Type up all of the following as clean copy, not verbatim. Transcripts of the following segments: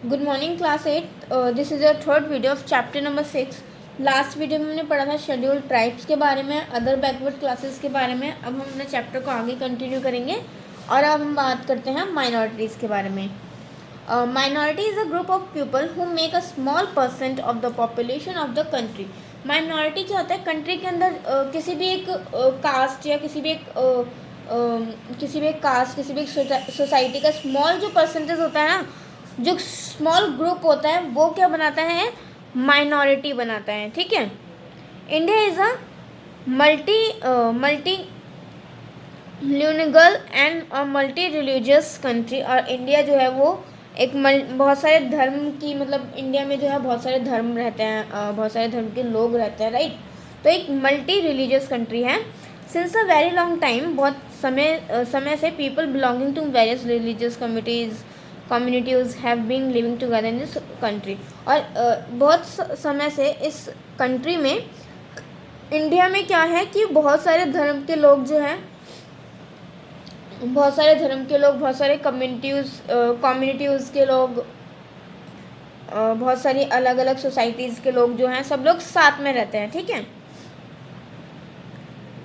Good morning class 8। This is your third video of chapter number 6। Last video में हमने पढ़ा था schedule tribes के बारे में, अदर बैकवर्ड क्लासेस के बारे में। अब हम अपने चैप्टर को आगे कंटिन्यू करेंगे और अब हम बात करते हैं माइनॉरिटीज़ के बारे में। Minority is a group of people who make a small percent of the population of the country. Minority क्या होता है? कंट्री के अंदर किसी भी एक कास्ट या किसी भी एक कास्ट, किसी भी एक सोसाइटी का स्मॉल जो परसेंटेज होता है ना, जो स्मॉल ग्रुप होता है, वो क्या बनाता है? माइनॉरिटी बनाता है। ठीक है। India is a multi lingual and multi religious country. और इंडिया जो है वो एक बहुत सारे धर्म की, मतलब इंडिया में जो है बहुत सारे धर्म रहते हैं, बहुत सारे धर्म के लोग रहते हैं, राइट। तो एक मल्टी रिलीजियस कंट्री है। Since a very long time, बहुत समय से people belonging to various religious communities have been living together in this country। और बहुत समय से इस कंट्री में, इंडिया में क्या है कि बहुत सारे धर्म के लोग जो हैं, बहुत सारे कम्युनिटीज़ के लोग, बहुत सारी अलग अलग सोसाइटीज़ के लोग जो हैं, सब लोग साथ में रहते हैं। ठीक है।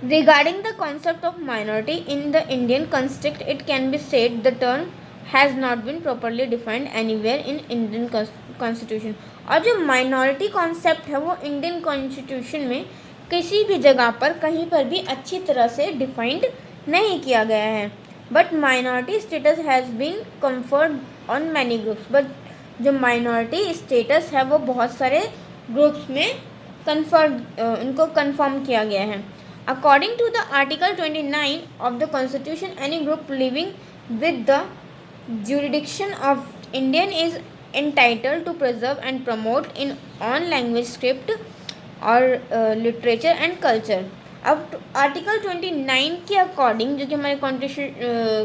Regarding the concept of minority in the Indian context, it can be said the term has not been properly defined anywhere in Indian Constitution। और जो minority concept है वो इंडियन कॉन्स्टिट्यूशन में किसी भी जगह पर कहीं पर भी अच्छी तरह से डिफाइंड नहीं किया गया है। But minority status has been conferred on many groups. But जो माइनॉरिटी स्टेटस है वो बहुत सारे ग्रुप्स में उनको कन्फर्म किया गया है। According to the Article 29 of the Constitution, any group living with the jurisdiction of Indian is entitled to preserve and promote in own language, script और literature and culture। अब आर्टिकल 29 के according, जो कि हमारे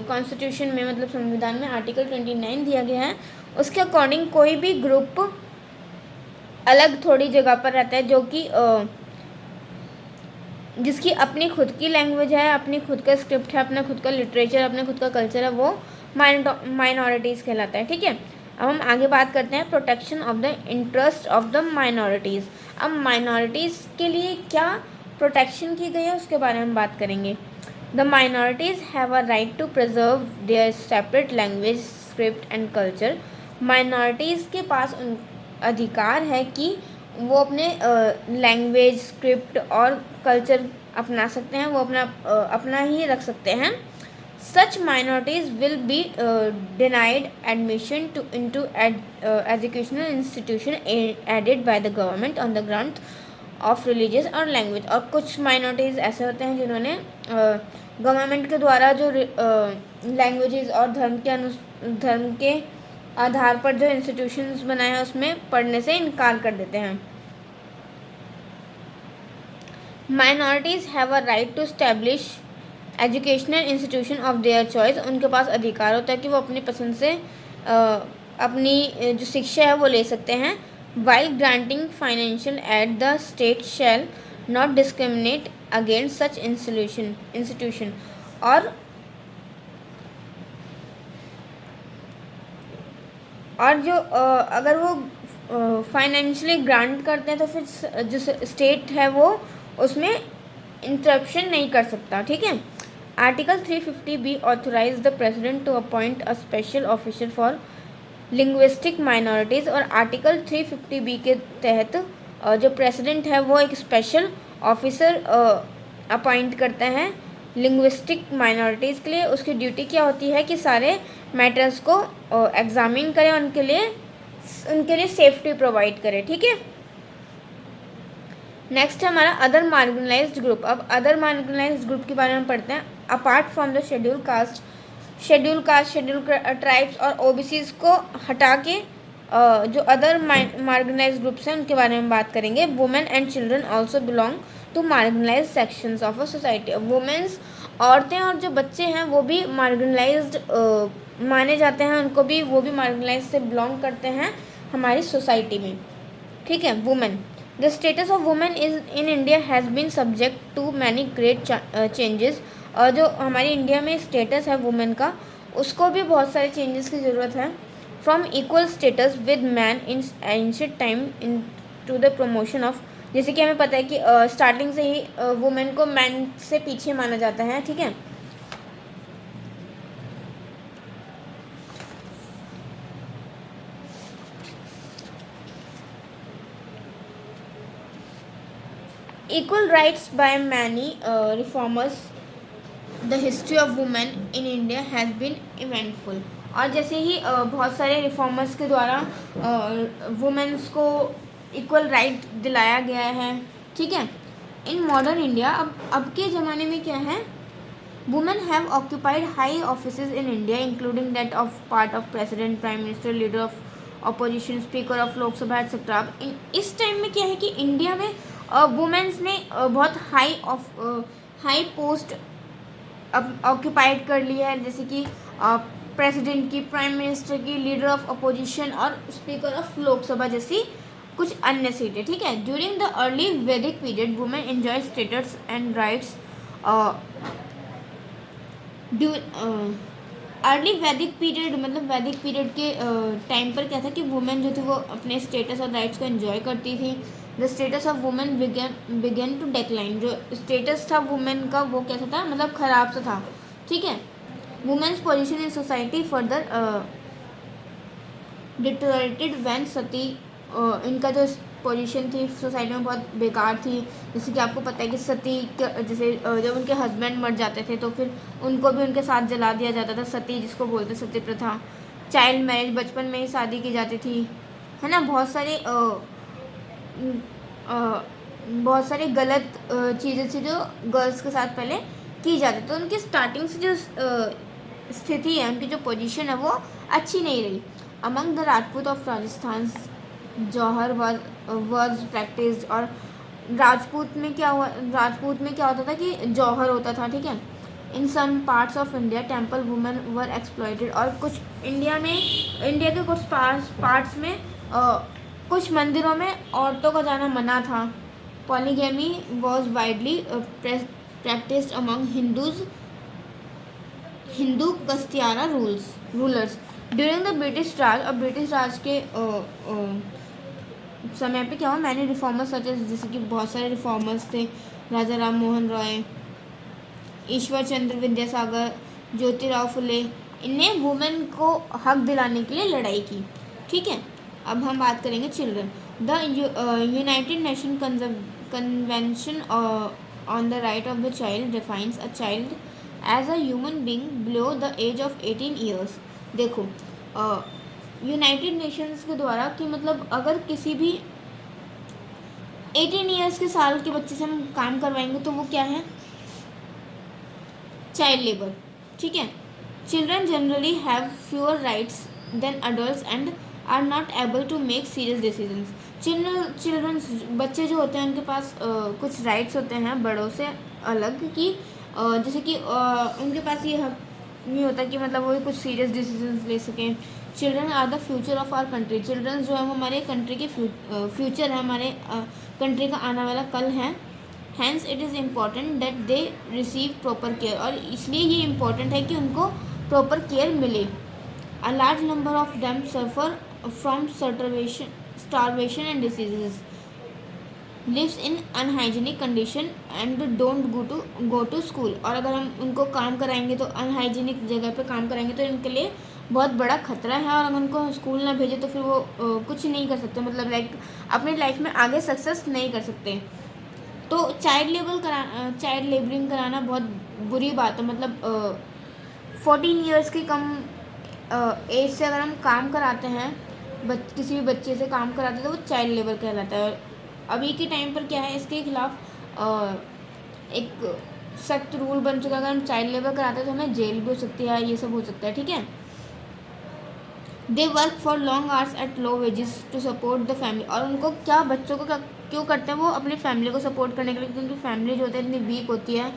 constitution में, मतलब संविधान में आर्टिकल 29 दिया गया है, उसके अकॉर्डिंग कोई भी ग्रुप अलग थोड़ी जगह पर रहता है, जो कि जिसकी अपनी खुद की लैंग्वेज है, अपनी खुद का स्क्रिप्ट है, अपना खुद का लिटरेचर, अपना खुद का कल्चर है, वो माइनॉरिटीज़ कहलाता है। ठीक है। अब हम आगे बात करते हैं protection of the interest of the minorities. अब माइनॉरिटीज़ के लिए क्या प्रोटेक्शन की गई है उसके बारे में हम बात करेंगे। The minorities have a right to preserve their separate language, script and culture. Minorities के पास अधिकार है कि वो अपने लैंग्वेज, स्क्रिप्ट और कल्चर अपना सकते हैं, वो अपना ही रख सकते हैं। Such minorities will be denied admission into educational institution aided by the government on the ground of religious और लैंग्वेज। और कुछ माइनॉरिटीज़ ऐसे होते हैं जिन्होंने गवर्नमेंट के द्वारा जो लैंग्वेजेस और धर्म के आधार पर जो इंस्टीट्यूशंस बनाए हैं उसमें पढ़ने से इनकार कर देते हैं। Minorities have a right to establish educational institution of their choice. उनके पास अधिकार होता है कि वो अपनी पसंद से अपनी जो शिक्षा है वो ले सकते हैं। While granting financial aid, the state shall not discriminate against such institution. और जो अगर वो फाइनेंशियली ग्रांट करते हैं तो फिर जो स्टेट है वो उसमें इंटरप्शन नहीं कर सकता। ठीक है। Article 350B authorise the president to appoint a special officer for linguistic minorities. और आर्टिकल 350B के तहत जो प्रेसिडेंट है वो एक स्पेशल ऑफिसर अपॉइंट करते हैं लिंग्विस्टिक माइनॉरिटीज़ के लिए। उसकी ड्यूटी क्या होती है कि सारे मैटर्स को एग्जामिन करें, उनके लिए सेफ्टी प्रोवाइड करें। ठीक है। नेक्स्ट है हमारा अदर मार्जिनलाइज्ड ग्रुप। अब अदर मार्जिनलाइज्ड ग्रुप के बारे में पढ़ते हैं। Apart from the schedule caste, schedule tribes और ओबीसीज को हटा के जो अदर मार्जिनलाइज्ड ग्रुप्स हैं उनके बारे में बात करेंगे। Women and children also belong to marginalised sections of a society. Womens, औरतें और जो बच्चे हैं वो भी मार्जिनलाइज्ड माने जाते हैं, वो भी मार्जिनलाइज्ड से बिलोंग करते हैं हमारी सोसाइटी में। ठीक है। Women, the status of women is in India has been subject to many great changes. जो हमारी इंडिया में स्टेटस है वुमेन का, उसको भी बहुत सारे चेंजेस की ज़रूरत है। From equal status with man in ancient time into the promotion of, जैसे कि हमें पता है कि स्टार्टिंग से ही वुमेन को मैन से पीछे माना जाता है, ठीक है। Equal rights by many reformers, the history of women in India has been eventful। और जैसे ही बहुत सारे रिफॉर्मर्स के द्वारा वुमेन्स को इक्वल राइट दिलाया गया है, ठीक है। इन मॉडर्न इंडिया, अब के ज़माने में क्या है, women have occupied high offices in India including that of part of president, prime minister, leader of opposition, speaker of Lok Sabha etcetera. इस टाइम में क्या है कि इंडिया में वुमेन्स ने बहुत हाई पोस्ट ऑक्यूपाइड कर लिया है, जैसे कि प्रेसिडेंट की, प्राइम मिनिस्टर की, लीडर ऑफ अपोजिशन और स्पीकर ऑफ लोकसभा जैसी कुछ अन्य सीटें, ठीक है। ड्यूरिंग द अर्ली वैदिक period women enjoy status and rights. Early वैदिक पीरियड मतलब वैदिक पीरियड के टाइम पर क्या था कि वुमेन जो थी वो अपने स्टेटस और राइट्स को एंजॉय करती थी। The status of women began to decline, जो स्टेटस था वुमेन का वो कैसा था, मतलब ख़राब सा था, ठीक है। Women's position in society further deteriorated when sati, इनका जो पोजीशन थी सोसाइटी में बहुत बेकार थी। जैसे कि आपको पता है कि सती जैसे जब उनके हस्बैंड मर जाते थे तो फिर उनको भी उनके साथ जला दिया जाता था, सती जिसको बोलते सती प्रथा। चाइल्ड मैरिज, बचपन में ही शादी की जाती थी, है ना। बहुत सारी गलत चीज़ें थी जो गर्ल्स के साथ पहले की जाती, तो उनकी स्टार्टिंग से जो स्थिति है, उनकी जो पोजीशन है वो अच्छी नहीं रही। Among the Rajput of Rajasthan jauhar was practice, और राजपूत में क्या होता था कि जौहर होता था, ठीक है। In some parts of India temple women were exploited, और कुछ इंडिया के कुछ पार्ट्स में कुछ मंदिरों में औरतों का जाना मना था। Polygamy was widely practised among Hindu कस्तियाना rulers during the British Raj. और ब्रिटिश राज के समय पे क्या हुआ, मैंने रिफॉर्मर्स जैसे कि बहुत सारे रिफॉर्मर्स थे, राजा राम मोहन रॉय, ईश्वर चंद्र विद्यासागर, ज्योतिराव फुले, इन्हें वुमेन को हक दिलाने के लिए लड़ाई की, ठीक है। अब हम बात करेंगे children. The United Nation convention on the right of the child defines a child as a human being below the age of 18 years. देखो यूनाइटेड नेशंस के द्वारा कि मतलब अगर किसी भी 18 ईयर्स के साल के बच्चे से हम काम करवाएंगे तो वो क्या है, चाइल्ड लेबर, ठीक है। Children generally have fewer rights than adults and are not able to make serious decisions. Childrens बच्चे जो होते हैं उनके पास कुछ राइट्स होते हैं बड़ों से अलग, कि जैसे कि उनके पास ये हक नहीं होता कि मतलब वो कुछ सीरियस डिसीजंस ले सकें। Children are the future of our country, children जो है वो हमारे कंट्री के फ्यूचर है, हमारे कंट्री का आने वाला कल है। Hence it is important that they receive proper care, और इसलिए ये इम्पॉर्टेंट है कि उनको प्रॉपर केयर मिले। A large number of them suffer from starvation and diseases, lives in unhygienic condition and don't go to school। और अगर हम उनको काम कराएंगे तो अनहाइजीनिक जगह पे काम कराएंगे तो इनके लिए बहुत बड़ा खतरा है, और अगर उनको स्कूल ना भेजे तो फिर वो कुछ नहीं कर सकते, मतलब लाइक अपनी लाइफ में आगे सक्सेस नहीं कर सकते। तो चाइल्ड लेबरिंग कराना बहुत बुरी बात है, मतलब 14 ईयर्स की कम एज से अगर हम काम कराते हैं, किसी भी बच्चे से काम कराते हैं तो वो चाइल्ड लेबर कहलाता है। अभी के टाइम पर क्या है, इसके खिलाफ एक सख्त रूल बन चुका है, अगर हम चाइल्ड लेबर कराते हैं तो हमें जेल भी हो सकती है, ये सब हो सकता है, ठीक है। They work for long hours at low wages to support the family, और उनको क्या बच्चों को क्यों करते हैं, वो अपनी फैमिली को सपोर्ट करने के लिए, क्योंकि फैमिली जो होती है इतनी वीक होती है,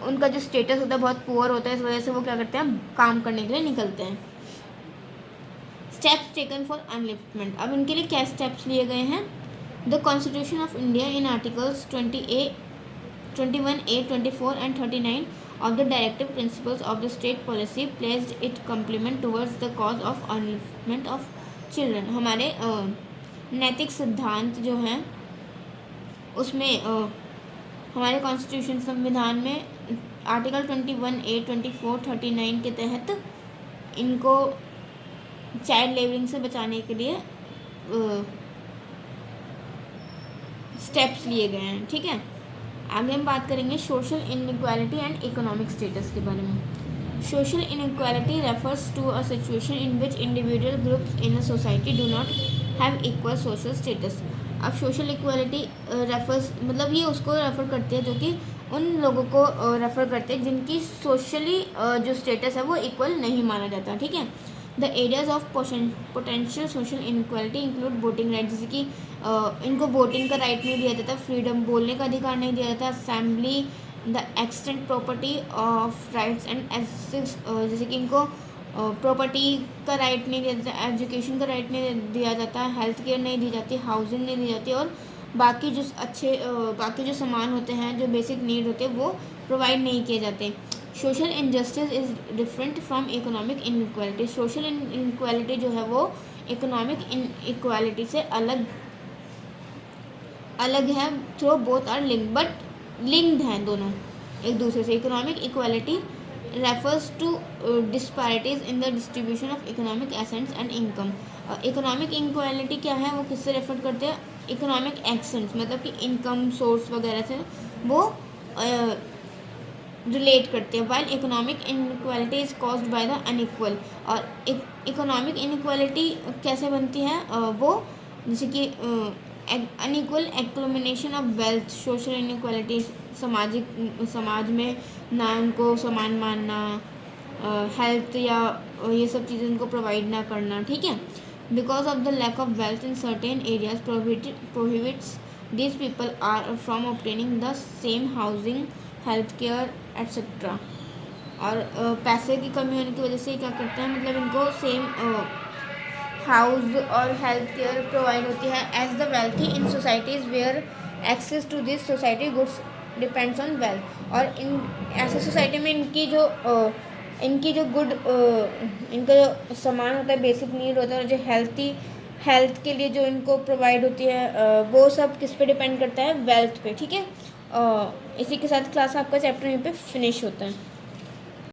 उनका जो स्टेटस होता है बहुत पुअर होता है, इस वजह से वो क्या करते हैं, काम करने के लिए निकलते हैं। स्टेप्स टेकन फॉर अनलिफ्टमेंट, अब इनके लिए क्या स्टेप्स लिए गए हैं। The constitution of India in articles 21A, 24 and 39 of the directive principles of the state policy placed it complement towards the cause of upliftment of children. हमारे नैतिक सिद्धांत जो हैं उसमें हमारे कॉन्स्टिट्यूशन संविधान में आर्टिकल 21A 24 39 के तहत इनको चाइल्ड लेबरिंग से बचाने के लिए स्टेप्स लिए गए हैं. ठीक है, आगे हम बात करेंगे social inequality and economic status के बारे में. Social inequality refers to a situation in which individual groups in a society do not have equal social status. अब सोशल इक्वालिटी रेफर्स मतलब ये उसको रेफ़र करती है जो कि उन लोगों को रेफ़र करते हैं जिनकी सोशली जो स्टेटस है वो इक्वल नहीं माना जाता. ठीक है, the areas of potential social inequality include voting right, जैसे कि इनको वोटिंग का राइट नहीं दिया जाता, फ्रीडम बोलने का अधिकार नहीं दिया जाता, assembly, the extent property of rights and assets, जैसे कि इनको प्रॉपर्टी का राइट नहीं दिया जाता, एजुकेशन का राइट नहीं दिया जाता, हेल्थ केयर नहीं दी जाती, हाउसिंग नहीं दी जाती, और बाकी जो सामान होते हैं जो बेसिक नीड होते हैं वो प्रोवाइड नहीं किए जाते. Social injustice is different from economic inequality. Social inequality जो है वो इकोनॉमिक इनइक्वालिटी से अलग है. Though both are linked, but linked हैं दोनों एक दूसरे से. Economic equality refers to disparities in the distribution of economic assets and income. Economic inequality क्या है, वो किससे रेफर करते हैं, इकोनॉमिक एसेट्स मतलब कि इनकम सोर्स वगैरह से वो रिलेट करते हैं. While economic inequality is caused by the unequal. और इकोनॉमिक इनइक्वालिटी कैसे बनती है, वो जैसे कि unequal accumulation of wealth. Social inequality समाज में ना उनको समान मानना, हेल्थ या ये सब चीज़ें उनको प्रोवाइड ना करना. ठीक है, because of the lack of wealth in certain areas prohibits these people are from obtaining the same housing, health care etcetera. और पैसे की कमी होने की वजह से क्या करते हैं, मतलब इनको सेम हाउस और हेल्थ केयर प्रोवाइड होती है. As the wealthy in societies where access to this society goods depends on wealth. और इन ऐसे सोसाइटी में इनका जो सामान होता है, बेसिक नीड होता है, और जो हेल्थ के लिए जो इनको प्रोवाइड होती है वो सब किस पे डिपेंड करता है, वेल्थ पे. ठीक है, इसी के साथ क्लास आपका चैप्टर यहीं पे फिनिश होता है.